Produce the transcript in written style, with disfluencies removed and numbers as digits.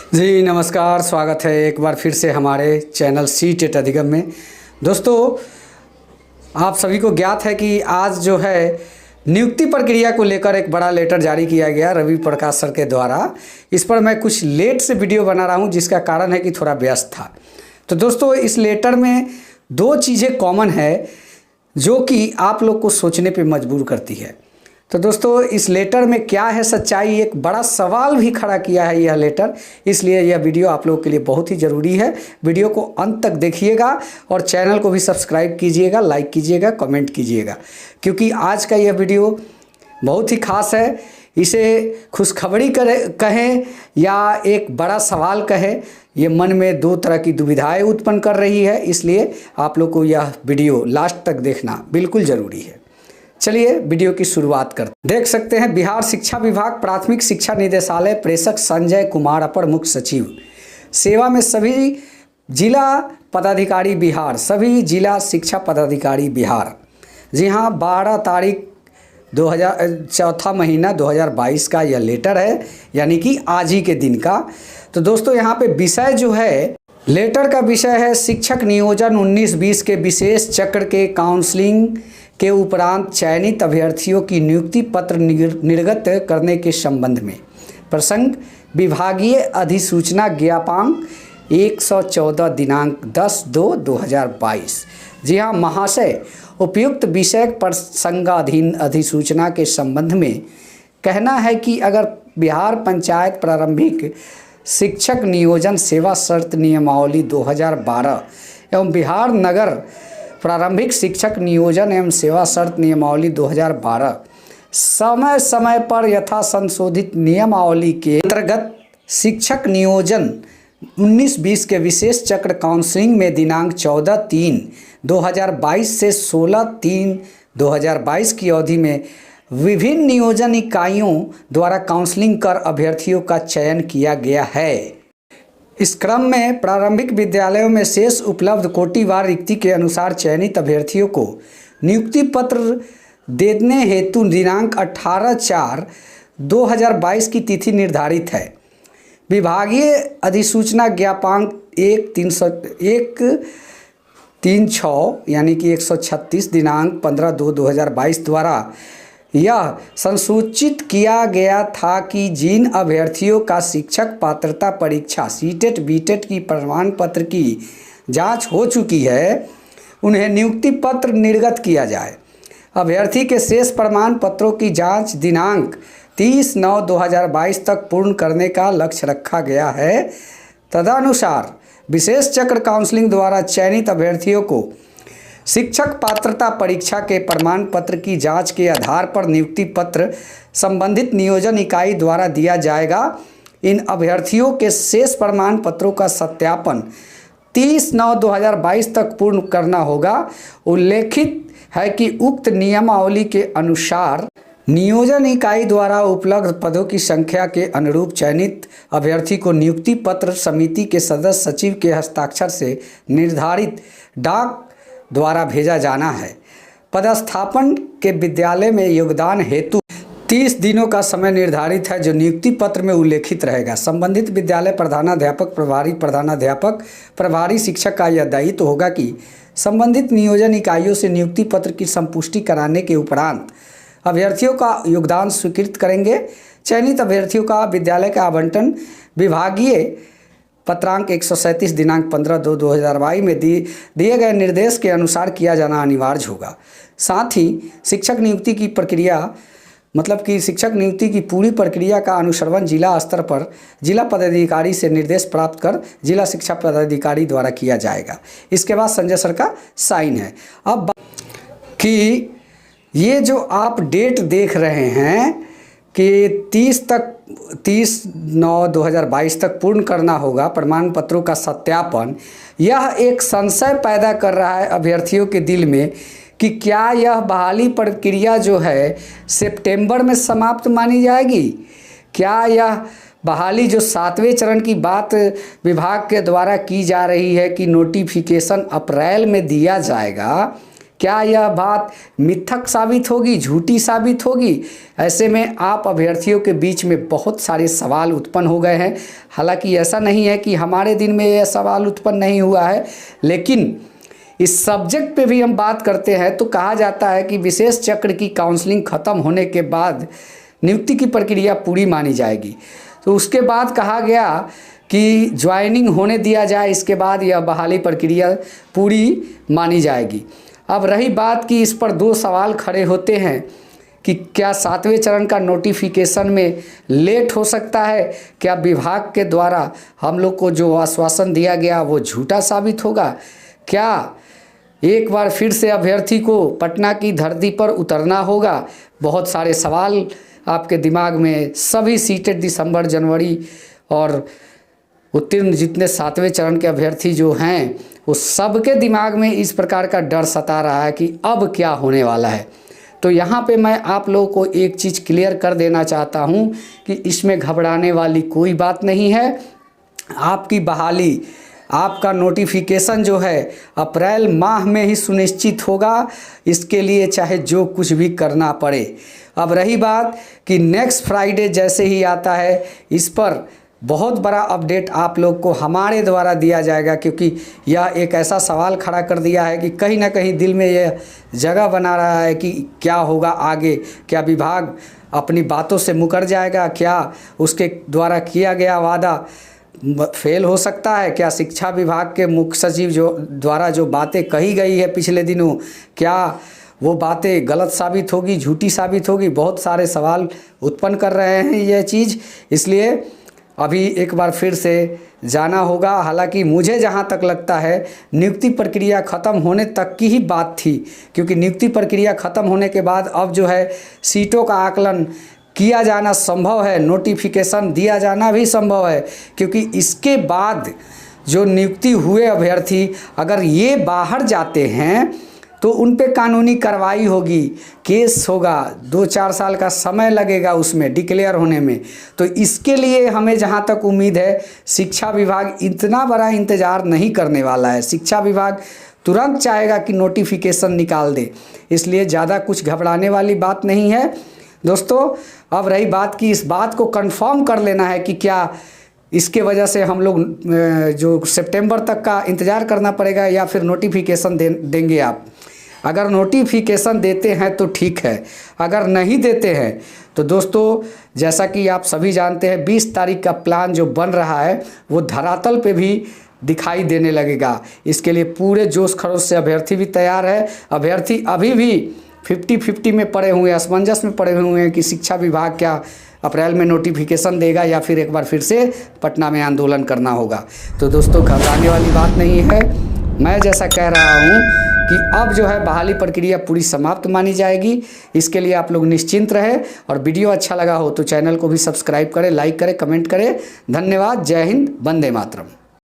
जी नमस्कार, स्वागत है एक बार फिर से हमारे चैनल सी टेट अधिगम में। दोस्तों, आप सभी को ज्ञात है कि आज जो है नियुक्ति प्रक्रिया को लेकर एक बड़ा लेटर जारी किया गया रवि प्रकाश सर के द्वारा। इस पर मैं कुछ लेट से वीडियो बना रहा हूं, जिसका कारण है कि थोड़ा व्यस्त था। तो दोस्तों, इस लेटर में दो चीज़ें कॉमन है जो कि आप लोग को सोचने पे मजबूर करती है। तो दोस्तों, इस लेटर में क्या है सच्चाई, एक बड़ा सवाल भी खड़ा किया है यह लेटर। इसलिए यह वीडियो आप लोगों के लिए बहुत ही ज़रूरी है। वीडियो को अंत तक देखिएगा और चैनल को भी सब्सक्राइब कीजिएगा, लाइक कीजिएगा, कमेंट कीजिएगा, क्योंकि आज का यह वीडियो बहुत ही खास है। इसे खुशखबरी कहें या एक बड़ा सवाल कहें, ये मन में दो तरह की दुविधाएं उत्पन्न कर रही है। इसलिए आप लोग को यह वीडियो लास्ट तक देखना बिल्कुल ज़रूरी है। चलिए वीडियो की शुरुआत करते हैं। देख सकते हैं, बिहार शिक्षा विभाग प्राथमिक शिक्षा निदेशालय प्रेषक संजय कुमार अपर मुख्य सचिव सेवा में सभी जिला पदाधिकारी बिहार, सभी जिला शिक्षा पदाधिकारी बिहार। जी हाँ, 12 तारीख 4 महीना 2022 का यह लेटर है, यानी कि आज ही के दिन का। तो दोस्तों, यहाँ पे विषय जो है, लेटर का विषय है शिक्षक नियोजन 19-20 के विशेष चक्र के काउंसलिंग के उपरांत चयनित अभ्यर्थियों की नियुक्ति पत्र निर्गत करने के संबंध में। प्रसंग विभागीय अधिसूचना ज्ञापांक 114 दिनांक 10/2/2022। जी हाँ महाशय, उपयुक्त विषय प्रसंगाधीन अधिसूचना के संबंध में कहना है कि अगर बिहार पंचायत प्रारंभिक शिक्षक नियोजन सेवा शर्त नियमावली 2012 एवं बिहार नगर प्रारंभिक शिक्षक नियोजन एवं सेवा शर्त नियमावली 2012 समय समय पर यथा संशोधित नियमावली के अंतर्गत शिक्षक नियोजन 19-20 के विशेष चक्र काउंसलिंग में दिनांक 14/3/2022 से 16/3/2022 की अवधि में विभिन्न नियोजन इकाइयों द्वारा काउंसलिंग कर अभ्यर्थियों का चयन किया गया है। इस क्रम में प्रारंभिक विद्यालयों में शेष उपलब्ध कोटिवार रिक्ति के अनुसार चयनित अभ्यर्थियों को नियुक्ति पत्र देने हेतु दिनांक 18/4/2022 की तिथि निर्धारित है। विभागीय अधिसूचना ज्ञापांक 136 यानी कि 136 दिनांक 15/2/2022 द्वारा यह संसूचित किया गया था कि जिन अभ्यर्थियों का शिक्षक पात्रता परीक्षा सीटेट बीटेट की प्रमाण पत्र की जांच हो चुकी है, उन्हें नियुक्ति पत्र निर्गत किया जाए। अभ्यर्थी के शेष प्रमाण पत्रों की जांच दिनांक 30/9/2022 तक पूर्ण करने का लक्ष्य रखा गया है। तदनुसार विशेष चक्र काउंसलिंग द्वारा चयनित अभ्यर्थियों को शिक्षक पात्रता परीक्षा के प्रमाण पत्र की जांच के आधार पर नियुक्ति पत्र संबंधित नियोजन इकाई द्वारा दिया जाएगा। इन अभ्यर्थियों के शेष प्रमाण पत्रों का सत्यापन 30/9/2022 तक पूर्ण करना होगा। उल्लेखित है कि उक्त नियमावली के अनुसार नियोजन इकाई द्वारा उपलब्ध पदों की संख्या के अनुरूप चयनित अभ्यर्थी को नियुक्ति पत्र समिति के सदस्य सचिव के हस्ताक्षर से निर्धारित डाक द्वारा भेजा जाना है। पदस्थापन के विद्यालय में योगदान हेतु 30 दिनों का समय निर्धारित है, जो नियुक्ति पत्र में उल्लेखित रहेगा। संबंधित विद्यालय प्रधानाध्यापक, प्रभारी प्रधानाध्यापक, प्रभारी शिक्षक का यह दायित्व होगा कि संबंधित नियोजन इकाइयों से नियुक्ति पत्र की संपुष्टि कराने के उपरांत अभ्यर्थियों का योगदान स्वीकृत करेंगे। चयनित अभ्यर्थियों का विद्यालय का आवंटन विभागीय पत्रांक 137 दिनांक 15/2/2022 में दिए गए निर्देश के अनुसार किया जाना अनिवार्य होगा। साथ ही शिक्षक नियुक्ति की प्रक्रिया मतलब कि शिक्षक नियुक्ति की पूरी प्रक्रिया का अनुश्रवण जिला स्तर पर जिला पदाधिकारी से निर्देश प्राप्त कर जिला शिक्षा पदाधिकारी द्वारा किया जाएगा। इसके बाद संजय सर का साइन है। अब कि ये जो आप डेट देख रहे हैं कि 30/9/2022 तक पूर्ण करना होगा प्रमाण पत्रों का सत्यापन, यह एक संशय पैदा कर रहा है अभ्यर्थियों के दिल में कि क्या यह बहाली प्रक्रिया जो है सितंबर में समाप्त मानी जाएगी। क्या यह बहाली जो 7वें चरण की बात विभाग के द्वारा की जा रही है कि नोटिफिकेशन अप्रैल में दिया जाएगा, क्या यह बात मिथक साबित होगी, झूठी साबित होगी? ऐसे में आप अभ्यर्थियों के बीच में बहुत सारे सवाल उत्पन्न हो गए हैं। हालांकि ऐसा नहीं है कि हमारे दिन में यह सवाल उत्पन्न नहीं हुआ है, लेकिन इस सब्जेक्ट पे भी हम बात करते हैं तो कहा जाता है कि विशेष चक्र की काउंसलिंग ख़त्म होने के बाद नियुक्ति की प्रक्रिया पूरी मानी जाएगी। तो उसके बाद कहा गया कि ज्वाइनिंग होने दिया जाए, इसके बाद यह बहाली प्रक्रिया पूरी मानी जाएगी। अब रही बात कि इस पर दो सवाल खड़े होते हैं कि क्या 7वें चरण का नोटिफिकेशन में लेट हो सकता है? क्या विभाग के द्वारा हम लोग को जो आश्वासन दिया गया वो झूठा साबित होगा? क्या एक बार फिर से अभ्यर्थी को पटना की धरती पर उतरना होगा? बहुत सारे सवाल आपके दिमाग में, सभी सीटेट दिसंबर, जनवरी और उत्तीर्ण जितने 7वें चरण के अभ्यर्थी जो हैं वो सबके दिमाग में इस प्रकार का डर सता रहा है कि अब क्या होने वाला है। तो यहाँ पे मैं आप लोगों को एक चीज़ क्लियर कर देना चाहता हूँ कि इसमें घबराने वाली कोई बात नहीं है। आपकी बहाली, आपका नोटिफिकेशन जो है अप्रैल माह में ही सुनिश्चित होगा। इसके लिए चाहे जो कुछ भी करना पड़े। अब रही बात कि नेक्स्ट फ्राइडे जैसे ही आता है, इस पर बहुत बड़ा अपडेट आप लोग को हमारे द्वारा दिया जाएगा, क्योंकि यह एक ऐसा सवाल खड़ा कर दिया है कि कहीं ना कहीं दिल में यह जगह बना रहा है कि क्या होगा आगे। क्या विभाग अपनी बातों से मुकर जाएगा? क्या उसके द्वारा किया गया वादा फेल हो सकता है? क्या शिक्षा विभाग के मुख्य सचिव द्वारा जो बातें कही गई है पिछले दिनों, क्या वो बातें गलत साबित होगी, झूठी साबित होगी? बहुत सारे सवाल उत्पन्न कर रहे हैं यह चीज़। इसलिए अभी एक बार फिर से जाना होगा। हालांकि मुझे जहां तक लगता है नियुक्ति प्रक्रिया ख़त्म होने तक की ही बात थी, क्योंकि नियुक्ति प्रक्रिया ख़त्म होने के बाद अब जो है सीटों का आकलन किया जाना संभव है, नोटिफिकेशन दिया जाना भी संभव है, क्योंकि इसके बाद जो नियुक्ति हुए अभ्यर्थी अगर ये बाहर जाते हैं तो उन पे कानूनी कार्रवाई होगी, केस होगा, 2-4 साल का समय लगेगा उसमें डिक्लेयर होने में। तो इसके लिए हमें जहाँ तक उम्मीद है शिक्षा विभाग इतना बड़ा इंतज़ार नहीं करने वाला है। शिक्षा विभाग तुरंत चाहेगा कि नोटिफिकेशन निकाल दे, इसलिए ज़्यादा कुछ घबराने वाली बात नहीं है दोस्तों। अब रही बात कि इस बात को कंफर्म कर लेना है कि क्या इसके वजह से हम लोग जो सितंबर तक का इंतज़ार करना पड़ेगा या फिर नोटिफिकेशन देंगे आप। अगर नोटिफिकेशन देते हैं तो ठीक है, अगर नहीं देते हैं तो दोस्तों जैसा कि आप सभी जानते हैं 20 तारीख का प्लान जो बन रहा है वो धरातल पे भी दिखाई देने लगेगा। इसके लिए पूरे जोश खरोश से अभ्यर्थी भी तैयार है। अभ्यर्थी अभी भी 50-50 में पड़े हुए हैं, असमंजस में पड़े हुए हैं कि शिक्षा विभाग क्या अप्रैल में नोटिफिकेशन देगा या फिर एक बार फिर से पटना में आंदोलन करना होगा। तो दोस्तों घबराने वाली बात नहीं है। मैं जैसा कह रहा हूँ कि अब जो है बहाली प्रक्रिया पूरी समाप्त मानी जाएगी। इसके लिए आप लोग निश्चिंत रहे, और वीडियो अच्छा लगा हो तो चैनल को भी सब्सक्राइब करें, लाइक करें, कमेंट करें। धन्यवाद। जय हिंद, वंदे मातरम।